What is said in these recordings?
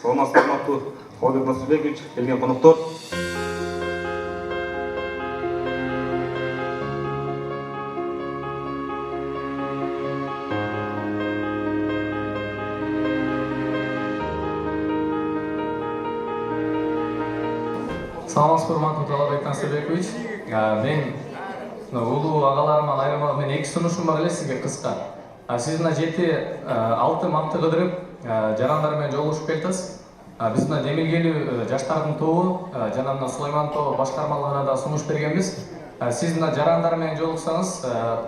саламатсыздар урматтуу Холбек Насырбекович, келген коноктор. Саламатсыздар урматтуу Холбек Насырбекович. Мен улуу агаларыман айырмалык менен эки сунушум бар эле сизге кыска. Сиз мына 7-6 мапты кыдырып жарандар менен жолугушуп келатсыз. Биз мына демилгелүү жаштардын тобу жана мына Сулайман тобу башкармалыгына да сунуш бергенбиз. Сиз мына жарандар менен жолуксаңыз,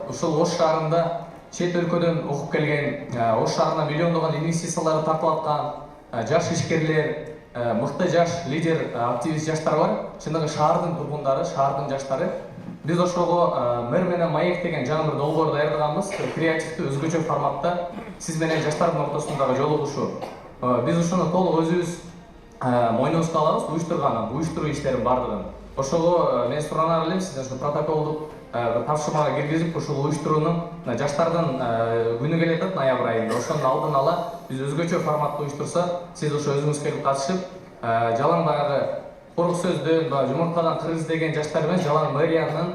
ушул Ош шаарында чет өлкөдөн окуп келген, Ош шаарына миллиондогон инвестицияларды тартып аткан жаш ишкерлер, мыкты жаш лидер, активист жаштар бар. Чындыгы шаардын тургундары, шаардын жаштары. Биз ошого мэр менен маек деген жаңы бир долбоор даярдаганбыз. Креативдүү өзгөчө форматта сиз менен жаштардын ортосундагы жолугушуу. Биз ушуну толук өзүбүз мойнубузга алабыз, уюштуруу иштерин бардыгын. Ошого мен суранар элем сизден ушу протоколдук тапшырмага киргизип, ушул уюштуруунун жаштардын күнү келатат ноябрь айында. Ошонун алдын ала биз өзгөчө форматта уюштурса, сиз ошо өзүңүз келип катышып, жалаң баягы курук сөздөн, жумурткадан кыр издеген жаштар менен жалаң мэриянын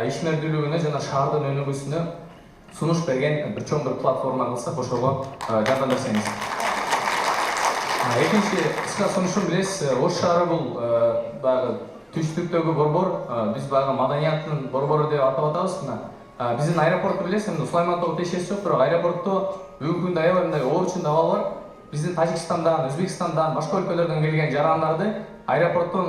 ишмердүүлүгүнө жана шаардын өнүгүүсүнө сунуш берген бир чоң бир платформа кылсак, ошого жардам берсеңиз. Экинчи кыска сунушум билесиз, Ош шаары бул баягы түштүктөгү борбор, биз баягы маданияттын борбору деп атап атабыз. Биздин аэропортту билесиз, Сулайман тобу тиешеси жок, бирок аэропортто бүгүнкү күндө аябай мындай оорчун абал бар. Биздин Тажикстандан, Өзбекстандан, башка өлкөлөрдөн келген жарандарды аэропорттон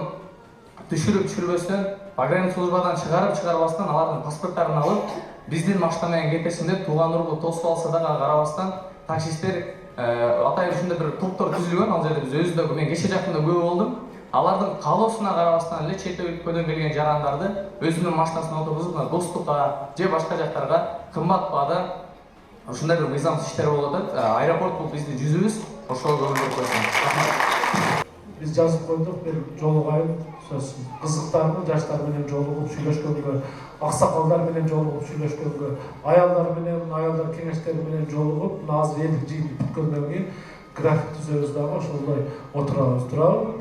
түшүрүп-түшүрбөстөн, пограничный службадан чыгарып-чыгарбастан алардын паспорттарын алып, биздин машина менен кетесин деп тууган урду тосуп алса дагы карабастан таксисттер атайын ушундай бир топтор түзүлгөн. Ал жерде биз өзүбүз мен кече жакында күбө болдум. Алардын каалоосуна карабастан эле чет өлкөдөн келген жарандарды өзүнүн машинасына отургузуп, Доступка же башка жактарга кымбат баада ушундай бир мыйзамсыз иштер болуп атат. Аэропорт бул биздин жүзүбүз, ошого көңүл бурсаңыз. Biz жазып койдук, бир жолугайын, кызыктарды жаштар менен жолугуп сүйлөшкөнгө, аксакалдар менен жолугуп сүйлөшкөнгө, аялдар кеңештери менен жолугуп, азыр элдик жыйын бүткөндөн кийин график түзөбүз дагы ошондой отурабыз.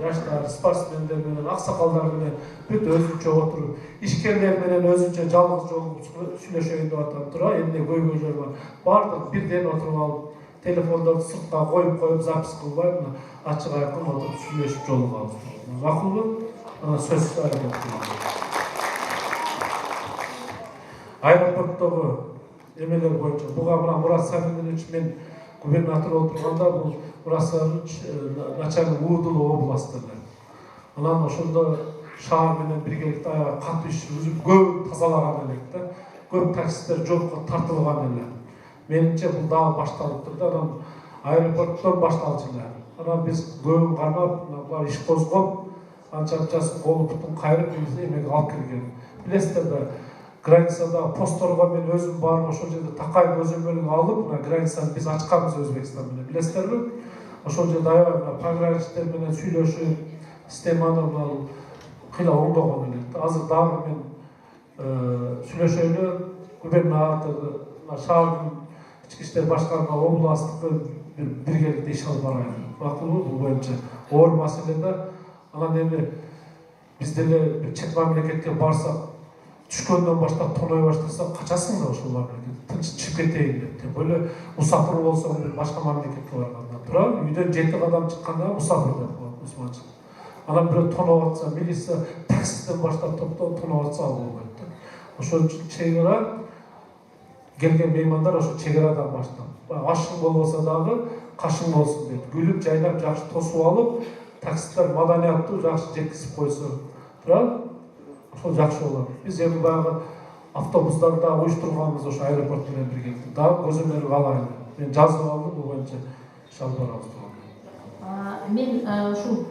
Жаштар, спортсмендер менен, аксакалдар менен бүт өзүнчө отуруп, ишкерлер менен өзүнчө жалгыз жолугуп сүйлөшөйүн деп атат. Эмне көйгөйлөр бар. Бардык бирден отуруп алып, телефондорду сыртка коюп запись кылбай, ачык айкын отуруп сүйлөшүп жолугабыз. Макулбу? Сөз аракет кылабыз. Аэропорттогу эмелер боюнча буга мына Мурат Саминович мен губернатор болуп турганда бул Мурат Саминович начальник Уудулуу областы. Анан ошондо шаар менен биргеликте аябай катуу иш жүргүзүп, көп тазалаган элек да. Көп таксисттер жокко тартылган эле. Менимче бул дагы башталып турду. Анан аэропорттон башталчу эле. Анан биз көбүн кармап, иш козгоп, анча-мынчасын колу бутун кайрып эмеге алып келген. Билесиздер да, границада постторго мен өзүм барып ошол жерде такай көзөмөлүн алып, границаны биз ачканбыз Өзбекстан менен. Билесиздерби? Ошол жерде аябай пограничниктер менен сүйлөшүп, системаны кыйла оңдогон элек. Азыр дагы мен сүйлөшөйлү, губернатор, шаардын ички иштер башкарма областтыкы биргеликте иш алып барайлы. Макулбу? Бул боюнча оор маселе да. Анан эми биз деле бир чет мамлекетке барсак, түшкөндөн баштап тоной баштасак, качасың да ошол мамлекетке, тынч чыгып кетейин деп. Тем более мусафир болсоң бир башка мамлекетке барганда, үйдөн 7 кадам чыкканда мусафир деп коет мусулманча. Анан бирөө тоноп атса, милиция таксистен баштап тоноп атса ал болбойт да. Ошол чегара келген меймандар ошо чегарадан баштап, ашың болбосо дагы кашың болсун дейт. Күлүп жайнап жакшы тосуп алып, таксисттер маданияттуу жакшы жеткизип койсо, ошол жакшы болот. Биз эми баягы автобустарда уюштурганбыз ошо аэропорт менен биргеликте. Дагы көзөмөл алайлы. Мен жазып алдым, бул боюнча иш алып барабыз. Мен ушул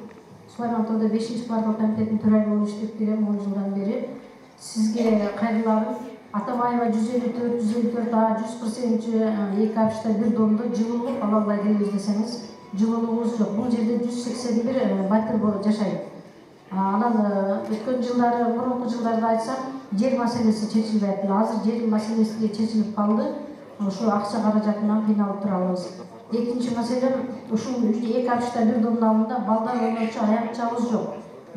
Сулайман тобуда 5-бардык комитеттин төрайымы болуп иштеп келем 10 жылдан бери. Сизге кайгыларым Атамаева 154А 148-2 апшта бир домдо жылуулук ала албай келебиз десеңиз, жылуулугубуз жок. Бул жерде 181 батыр жашайт. Анан өткөн жылдары, мурунку жылдарда айтсам, жер маселеси чечилбей атты. Азыр жер маселеси чечилип калды. Ошо акча каражатынан кыйналып турабыз. Экинчи маселе ушул 2 апшта бир домдун алдында балдар ойночу аягычабыз жок.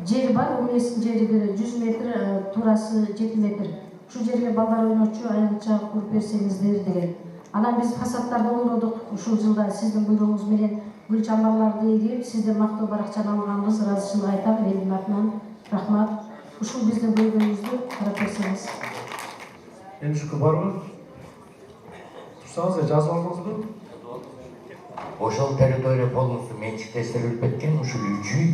Жери бар, умесин жери бир 100 метр, турасы 7 метр. Ушул жерге балдар ойночу аягыча куруп берсеңиздер деген. Анан биз фасадтарды ойнодук. Ушул жылда сиздин буйругуңуз менен гүл чамбарларды эгип, сизден мактоо баракчаны алганбыз. Ыраазычылык айтам элдин атынан. Рахмат. Ушул биздин көйгөйүбүздү карап берсеңиз. Endişki barбы? Турсаңыз, жазып алдыңызбы? Ошол территория полностью менчиктештирилип кеткен, ушул 3 үй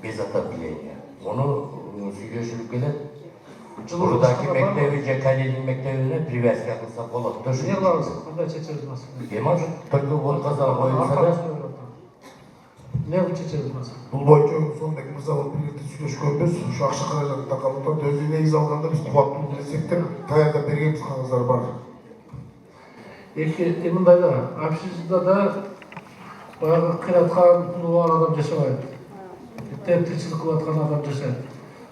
без отопления. Муну сүйлөшүлүп келет. Бурдагы мектеби же Калинин мектебине привязка кылсак болот. Не кылабыз? Кандай чечебиз маселени? Эми только вот казан коюлса да. Не чечебиз маселени? Бул боюнча сонун мырза биргеликте сүйлөшкөнбүз. Ушу акча каражатын такалыктан өзү негиз алганда биз кубаттуу билесектер таярда бергенбиз кагаздар бар. Эки мындайда, общежитияда да баягы кыйраткан пулу бар адам жашабайт. Тирчилик кылып аткан адам жашайт.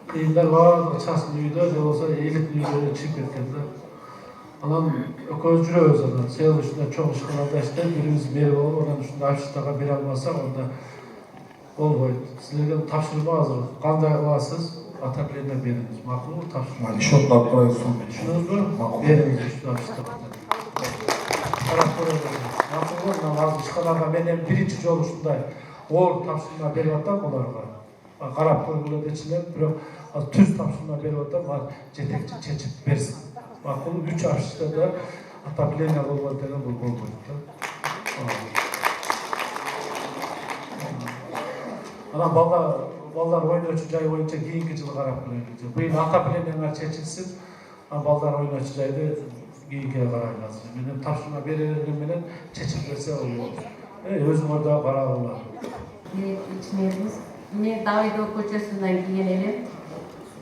Кыйындар баардыгы часын үйдө же болбосо эликтин үйлөрүнө чыгып кеткен да. Анан экөөбүз жүрөбүз анан сел ушундай чоң ишканаларда иштеп, бирибиз берип алып, анан ушундай общежитияга бере алмасак, анда болбойт. Силерге тапшырма азыр. Кандай кыласыз? Отопление бериңиз. Макулбу? Тапшырма. Счетун алып карайбыз. Түшүндүңүзбү? Бериңиз ушундай общежитияга. Карап көрөбүз. Макулбу? Мына азыр ишканаларга мен эми биринчи жолу ушундай оор тапшырма берип атам буларга. Карап көргүлө дечилер, бирок азыр түз тапшырма берип атам, жетекчи чечип берсин. Макул 3 общежитияда отопление болбойт деген бул болбойт да. Анан балдар ойночу жай боюнча кийинки жылы карап көрөлү. Быйыл отоплениялар чечилсин, балдар ойночу жайды кийинкиге карайлы. Менен тапшырма берерген менен чечип берсе болот. Өзүңөр да карагыла. Мен Давидов көчөсүнөн кийин элем.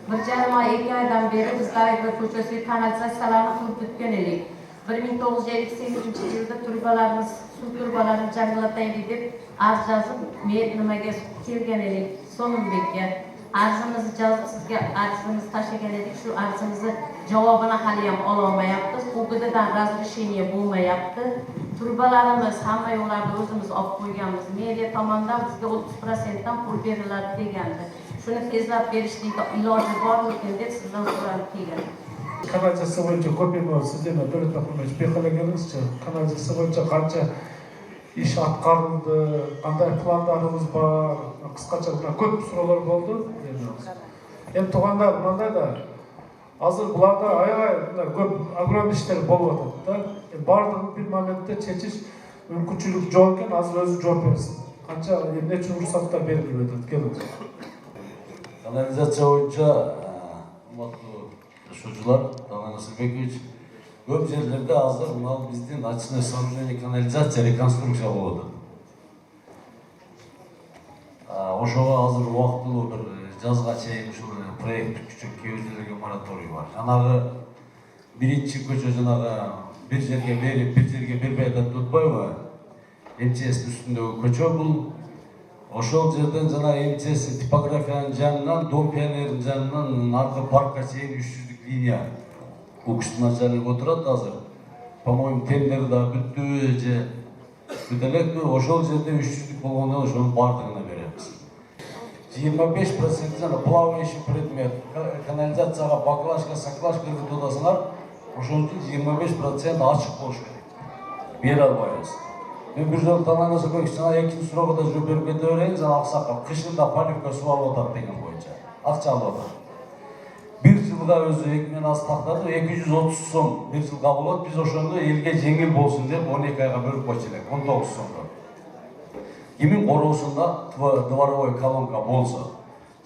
1,5-2 айдан бeri biz Davidov көчөсү канализацияларын кылып бүткөн элек. 1958-жылда турбаларыбыз, суу турбаларын жаңылатайын деп арыз жазып, мен немеге келген элек, Сонунбекке. Арызымызды жазып, сизге арызымызды таштаган элек, şu арызымызды жауабына халыям ала алмайаппыз. УГДдан разрешение болмайапты. Турбаларымыз, хаммай оларды өзүмүз алып койганбыз. Мэрия tomonidan bizga 30%dan pul beriladi degandi. Shuni tezlab berish iloji bormi ekan deb sizdan so'rab kelgan. Kanalizasiya боюнча көпөймө сизден Дөлөт Акмамович бекала келиңизчи. Канализация боюнча канча иш аткарылды, кандай пландарыңыз бар? Кыскача мына көп суроолор болду. Эми туугандар мындай да азыр буларда аябай мындай көп огромный иштер болуп атат да. Бардыгын бир моментте чечиш мүмкүнчүлүк жок экен, азыр өзү жооп берсин. Канча эмне үчүн уруксаттар берилип атат? Келиңиз. Канализация боюнча Шужулар, Талган Асылбекович, көп жерлерде азыр мынау биздин очное сооружение канализация реконструкция болду. Ошого азыр убактылуу бир жазга чейин ушул проект күчүп кээ жерлерге мораторий бар. Жанагы биринчи көчө жанагы бир жерге берип, бир жерге бербей атат Дутбаева. МЧС үстүндөгү көчө бул. Ошол жерден жана МЧС типографиянын жанынан, Дом пионердин жанынан аркы паркка чейин 300 линия. Бул кыштын начальник отурат азыр. По-моему, тендер да бүттү же бүт элекпи. Ошол жерде 300 болгондо ошонун бардыгына беребиз. 25% жана плавающий предмет, канализацияга баклашка, саклашка деп атасыңар, ошонун 25% ачык болуш керек. Бере албайбыз. Мен бир жолу Талган Асылбекович жана экинчи суроого да жооп берип кете берейин, жана аксакал кышында поливка суу алып атат деген боюнча. Акча алып атат. Бир жылга өзү 2 мен аз тактады, 230 сом бир жылга болот. Биз ошону элге жеңил болсун деп 12 айга бөлүп койчу элек, 19 сомдон. Кимин короосунда дворовой колонка болсо,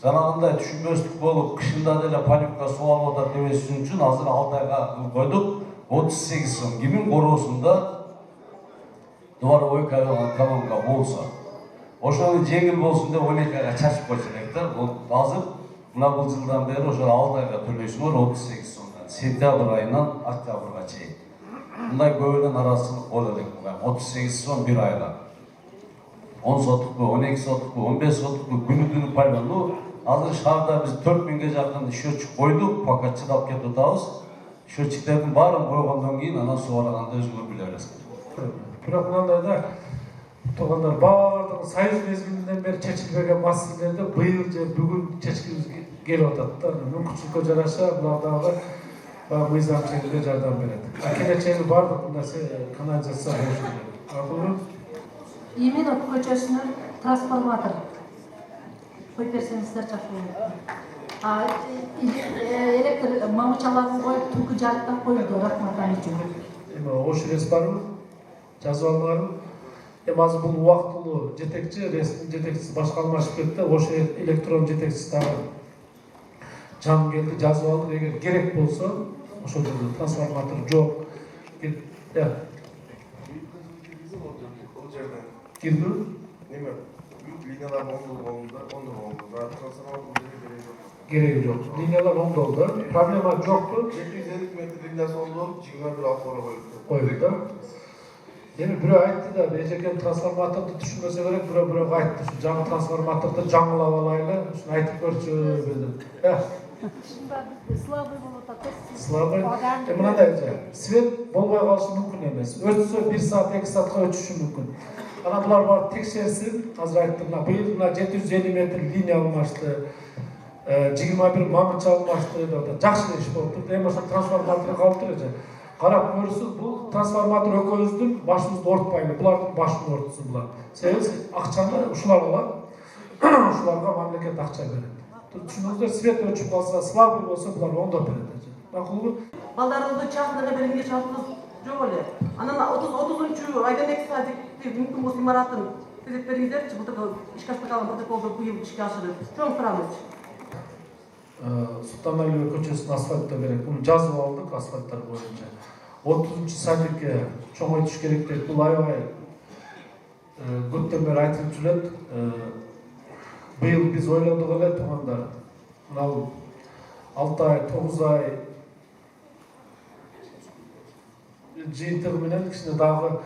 жанагындай түшүнбөстүк болуп, кышында деле поливка суу алып атат демесин үчүн азыр 6 айга койдук, 38 сом. Кимин короосунда дворовой колонка болсо, ошону жеңил болсун деп 12 айга чачып койчу элек да. Азыр мына бул жылдан бери ошо 6 айга төлөйсүңөр 38 сомдон, сентябрь айынан октябрга чейин. Мындай көбүнөн арасылык болот элек, 38 сом бир айга. 10 сотукпу, 12 сотукпу, 15 сотукпу күнү-түнү пайдалануу. Азыр шаарда биз 4000ге жакын счетчик койдук, пока чыдап кетип атабыз. Счетчиктердин баарын койгондон кийин анан суу барганда өзүңөр биле бересиңер. Бирок мындай да Туғандар бардығы Союз мезгілінен бері чечилбеген маселелерді быйыл же бүгін чечкіміз келіп атады да. Мүмкіншілікке жараша бұлардағы мыйзам шегінде жардам береді. Келечегі бардық бұл нәрсе канализация болушу керек. Именно көчөсүнөн трансформатор коюп берсеңиздер жакшы болот. Электр мамычаларын коюп түнкү жарыктан коюлду. Рахмат үчүн. Ош респару жазып алганым. Азыр бул убактылуу жетекчи, ресми жетекчиси башка алмашып кетти. Ош электрон жетекчиси дагы жан келди, жазып алды. Эгер керек болсо, ошол жерде трансформатор жок. Кирди? Неме? Линиялар оңдолду. Кереги жок. Линиялар оңдолду. Проблема жокту. 750 метр линиясы оңдолуп, 21 алфора Коюлду да. Эми бирөө айтты да, эжекен трансформаторду түшүнбөсө керек, бирөө айтты. Ушу жаңы трансформаторду жаңылап алайлы, ушуну айтып көрчү деди. Слабый болот атат. Слабый. Мындай свет болбой калышы мүмкүн эмес. Өтсө 1 саат, 2 саатка өтүшү мүмкүн. Ана булар барып текшерсин. Азыр айттым, быйыл 750 метр линия алмашты. 21 мамыча алмашты. Жакшы иш болуп турду. Эми ошо трансформатор калып турат. Карап көрсүз, бул трансформатор экөөбүздүн башыбызды ортпайлы. Булардын башын ортсун булар. Себеби акчаны ушулар алат. Ушуларга мамлекет акча берет. Түшүнүңүздөр, свет өчүп калса, слабый болсо булар оңдоп берет. Макулбу? Балдарыбызды чагында беренге шартыбыз жок эле. Анан 30 айдан 2 саатты мүмкүн болсо имаратын түзөп бериңиздерчи. Былтыр ишке ашпай протоколду быйыл ишке ашырып. Чоң сурамыз. Султаналиев көчөсүн асфальттоо керек. Буну жазып алдык асфальттар боюнча. 30-садикке чоңойтуш керек деп бул аябай көптөн бери айтылып жүрөт. Быйыл биз ойлодук эле туугандар. Мына 6 ай, 9 ай жыйынтыгы менен кичине дагы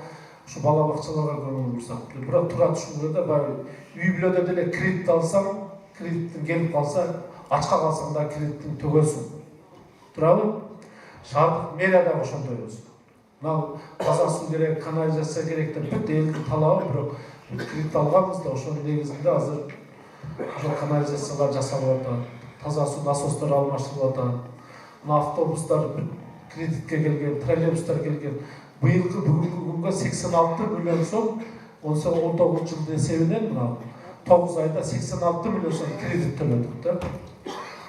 ушу бала бакчаларга көңүл бурсак. Бирок тура түшүнгө да баягы үй бүлөдө деле кредит алсаң, кредиттин келип калса, ачка калсаң да кредиттин төгөсүң. Турабы? Шаардык мэрия да ошондой болсун. Мына таза суу керек, канализация керек деп бүт элдин талабы, бирок кредит алганбыз да ошонун негизинде азыр ошо канализациялар жасалып атат. Таза суу насостор алмаштырылып атат. Мына автобустар кредитке келген, троллейбустар келген. Быйылкы бүгүнкү күнгө 86 миллион сом 19 жыл эсебинен мына 9 айда 86 миллион сом кредит төлөдүк да.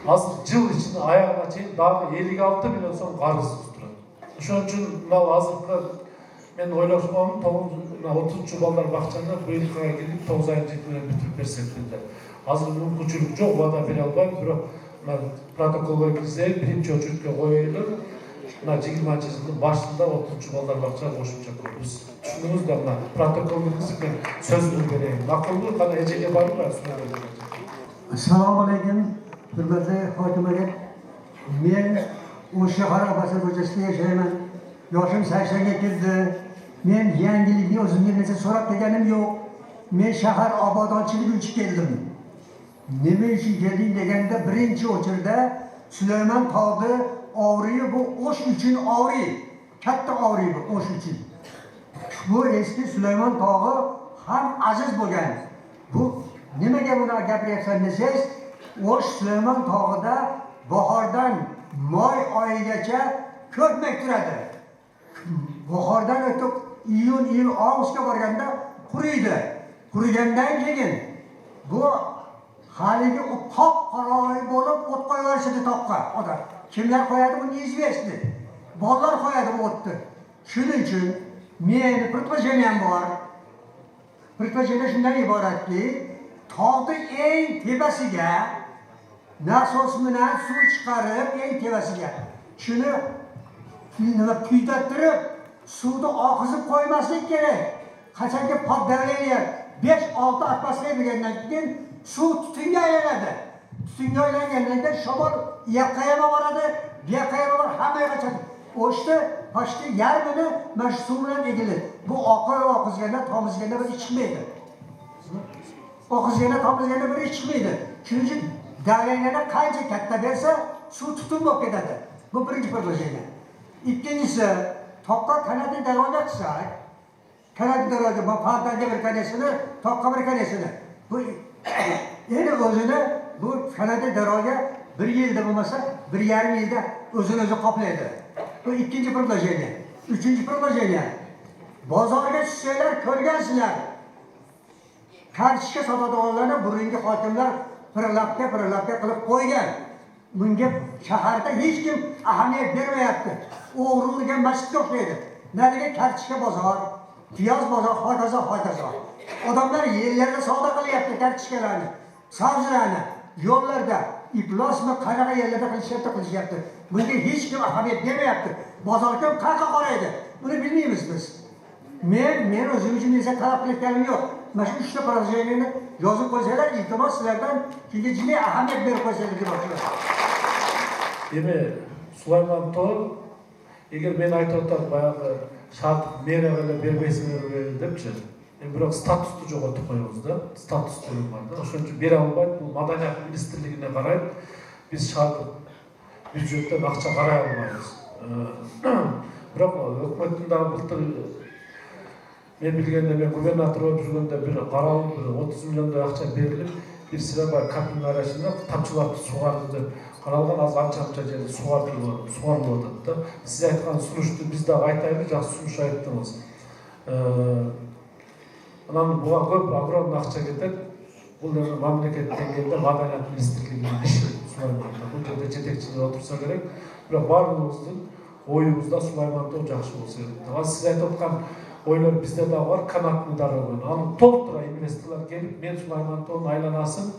Азыр жыл ичинде аягына чейин дагы 56 миллион сом карызыбыз турат. Ошон үчүн мына азыркы мен ойлошконум 30 балдар бакчаны быйылкы ай келип 9 айдын жетине бүтүрүп берсек деди. Азыр мүмкүнчүлүк жок, убада бере албайм, бирок протоколго киргизейин, биринчи очередке коелу. Мына 20-жылдын башында 30 балдар бакча кошумча көрүбүз. Түшүндүңүз да, мына протокол киргизип мен сөзүмдү берейин. Макулбу? Кана эжеге барбы? Assalomu alaykum, hurmatli hokimiyat. Men o'sha Qarabasar ko'chasida yashayman. Yoshim 80ga kirdi. Men yangilikni o'zimga necha so'rab kelganim yo'q. Men shahar obodonchilik uchun keldim. Nima uchun kelding deganda, birinchi o'chirda Sulaymon tog'i avriyi bu O'sh uchun avriy. Katta avriy bu O'sh uchun. Bu eski Sulaymon tog'i ham aziz bo'lgan. Bu nimaga buni gapiryapsan desangiz, O'sh Sulaymon tog'ida bahordan may oyigacha ko'rmak turadi. Bahordan o'tib iyun, avgustga borganda quriydi. Qurigandan keyin bu haligi top qora bo'lib o't qo'yishadi toqqa. Odam kimlar qo'yadi buni izvestni. Bolalar qo'yadi bu o'tni. Shuning uchun men предложением bor. Предложение shundan iboratki, tog'ning eng tepasiga nasos bilan suv chiqarib, eng tepasiga shuni kuydirib, suvni oqizib qo'ymaslik kerak. Qachonki davleniya 5-6 atmosfer degandan keyin suv tutunga aylanadi. Tutunga aylangandan keyin shamol yoqqa ham boradi, bu yoqqa ham boradi, hamma yoqqa chiqadi. O'shda pashti yarmini mana shu suv bilan egiladi. Bu oqizganda, tomizganda bir chiqmaydi. Oqizganda, tomizganda bir chiqmaydi. Shuning uchun davleniyada qancha katta bersa, suv tutun bo'lib ketadi. Bu birinchi предложение. Ikkinchisi, toqqa kanatni darvoza qilsak, Kanat daraja, bu Fatih'de bir kanesini, Tokka bir kanesini. Bu yeni özünü, bu kanat daraja bir yılda bulmasa, bir yarım yılda özünü kaplaydı. Bu ikinci proje. Üçüncü proje. Bozorga tushsanglar ko'rgansizlar. Qarshishga sotadiganlarni burungi hokimlar pirlabga qilib qo'ygan. Bunga shaharda hech kim ahamiyat bermayapti. O'g'rilgan masjidga o'xshaydi. Nariga Qarshishga bozor, piyoz bozor, hokazo. Odamlar yerlarda savdo qilyapti Qarshishgalarni, sabzilarni, yo'llarda, iflosmi qanaqa yerlarda qilishyapti. Bunga hech kim ahamiyat bermayapti. Bozorga qayerga qaraydi? Buni bilmaymiz biz. Men o'zim uchun esa talab qilayotganim yo'q. Mana shu 3ta proyektni yozib qo'ysalar, iltimos sizlardan sizga jiddiy ahamiyat berib qo'ysangiz deb o'ylayman. Demek Sulayman Tol, eğer men aytib o'tib bayagı şart meriyaga bermeysinler depçi. Biroq statusni jo'g'otib qo'yamiz-da, status degan bor-da. O'shuning uchun bera olmaydi. Bu madaniyat ministrligine qarayib, biz shart byudjetdan aqcha qaray olmaymiz. Biroq hukumatning da bultur men bilgende men gubernator bo'lib жүргөндө bir qaror 30 milliondan aqcha berilib, bir sıra var kapının arasında tamçılatı suvardı. Qaralgan az ança жерде сугарылып атат да. Siz aytқан сунушту biz de айтайлы, жақсы сунуш айттыңыз. Анан буга көп огромный акча кетет. Бул эми мамлекет деңгээлде маданият министрлигинин иши Сулайманда. Бул жерде жетекчилик отурса керек. Бирок баарыбыздын оюбузда Сулайманда жакшы болсо керек. Сиз айтып аткан ойлор бизде да бар, канатный дорога. Аны толтура инвесторлор келип, мен Сулаймандын айланасын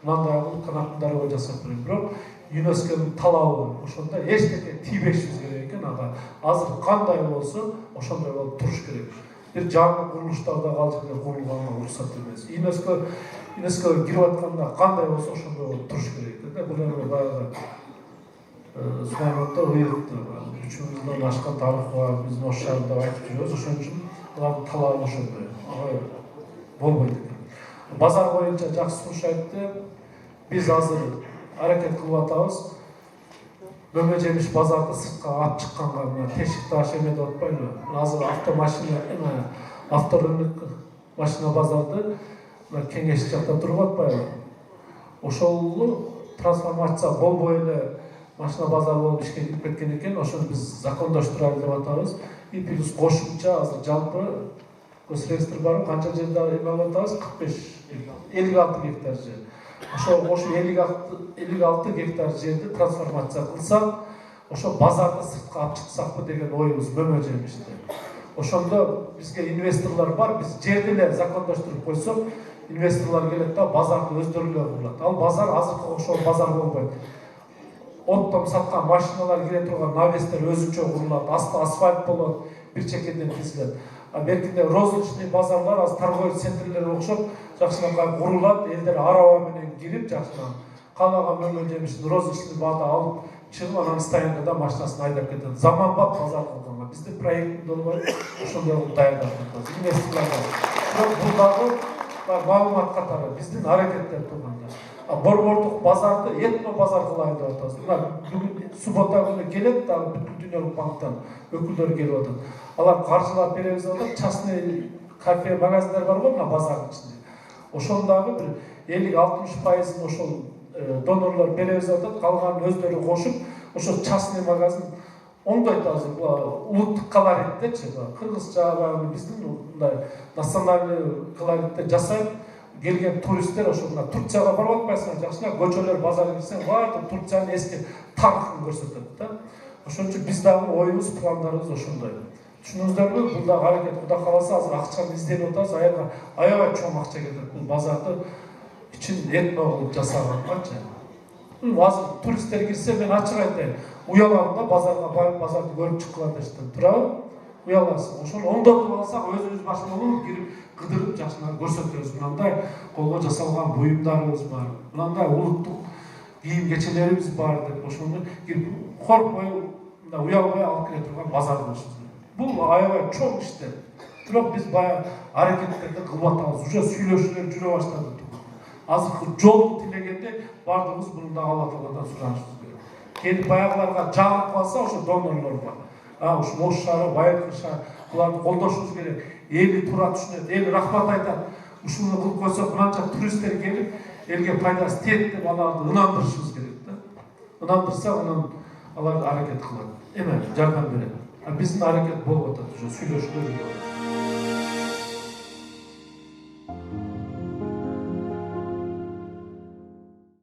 мындай кылып канатный дорога жасап берем. Бирок ЮНЕСКОнун талабы ошондо эчтеке тийбешибиз керек экен. Ага азыр кандай болсо ошондой болуп туруш керек. Bir жаңы курулуштарда калжыңда курулганга уруксат эмес. ЮНЕСКО кирип атканда кандай болсо ошондой болуп туруш керек да. Бул эми баягы Сулайманда ыйыктı. 3 миллиондан ашкан тарыхы бар. Биздин ош шаарында айтып жүрөбүз. Ошон үчүн алардын талабы ошондой. Ага болбойт экен. Базар боюнча жакшы сунуш айтты. Биз азыр аракет кылып атабыз. Мөмө жемиш базарды сыртка ап чыкканга мына тешикти аш эмедип атпайбы? Азыр авторынок машина базарды кеңеш жакта туруп атпайбы? Ошол трансформация болбой эле машина базар болуп ишке кирип кеткен экен. Ошону биз закондоштуралы деп атабыз. И плюс кошумча азыр жалпы Госреестр бар, канча жерде эме алып атабыз? 56 гектар жер. Ошо 56 гектар жерди трансформация кылсак, ошо базарды сыртка алып чыксакпы деген оюбуз мөмө жемишти. Ошондо бизге инвесторлор бар, биз жерди эле закондоштуруп койсок, инвесторлор келет да базарды өздөрү эле курулат. Ал базар азыркы ошол базар болбойт. Оттом саткан машиналар кире турган навестер өзүнчө курулат, асфальт болот, бир чекеден кесилет. А беркинде розничный базарлар, аз торговый центрлер окшоп, жакшынакай курулат, элдер араба менен кирип жакшынан каалаган мөмө жемишин розничный баада алып чыгып, анан стоянкада машинасын айдап кетет. Заманбап базар кылганга. Биздин проект болбойт, ошондой кылып даярдап атабыз. Инвесторлорго. Бирок бул дагы маалымат катары биздин аракеттер турганда. Борбордук базарды этно базар кылайын деп атабыз. Мына бүгүн суббота күнү келет, дагы бүткүл дүйнөлүк банктан өкүлдөр келип атат. Алар каржылап беребиз деп атат. Частный кафе, магазиндар бар го мына базардын ичинде. Ошондагы бир 50-60% ошол донорлор беребиз деп атат. Калганын өздөрү кошуп, ошо частный магазин оңдойт азыр. Улуттук колориттечи, кыргызча биздин мындай национальный колоритте жасайт. Келген туристтер ошондо Турцияга барып атпайсыңар, жакшына көчөлөр базарга кирсең, баардык Турциянын эски тарыхын көрсөтөт да. Ошон үчүн биз дагы оюбуз, пландарыбыз ошондой. Түшүнүңүздөрбү? Бул дагы аракет, Кудай кааласа азыр акчаны изденип атабыз, аябай чоң акча кетет. Бул базарды ичин этно кылып жасаганчы. Азыр туристтер кирсе, мен ачык айтайын, уялам да базарга барып, базарды көрүп чыккыла дештим. Туурабы? Уяласың. Ошону оңдотуп алсак, өзүбүз башкалуу кирип кыдырып жакшынан көрсөтөбүз. Мындай колго жасалган буюмдарыбыз бар. Мындай улуттук кийим кечелерибиз бар деп ошону кирип коркпой, мындай уялбай алып келе турган базар болушубуз. Бул аябай чоң иштер. Бирок биз баягы аракеттерди кылып атабыз. Уже сүйлөшүүлөр жүрө баштады. Азыркы жолду тилегенде бардыгыбыз муну да Алла Тааладан суранышыбыз керек. Келип баягыларга жагып калса, ошо донорлор бар. Ушу Ош шаары, Байыркы шаары, Буларды колдошубуз керек. Эли туура түшүнөт, эл рахмат айтат. Ушуну кылып койсок, мынанча туристтер келип, элге пайдасы тиет деп аларды ынандырышыбыз керек да. Ынандырса, анан алар аракет кылат. Эме жардам берет. А биздин аракет болуп атат, уже сүйлөшүлөр.